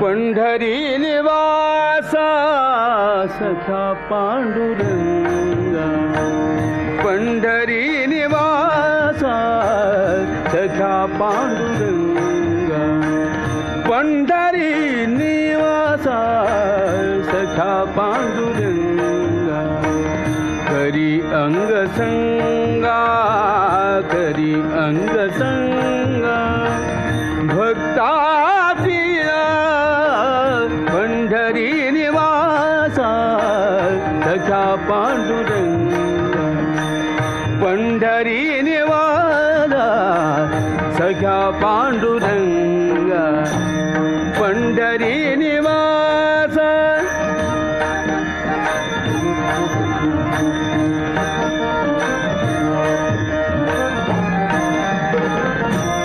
पंढरी निवासा सखा पांडुरंगा, पंढरी निवासा सखा पांडुरंगा, पंढरी निवासा सखा पांडुरंगा, करी अंग संगा, करी अंग संगा, भक्ता पंढरी निवासा सखा पांडुरंगा, पंढरी निवासा सखा पांडुरंगा, पंढरी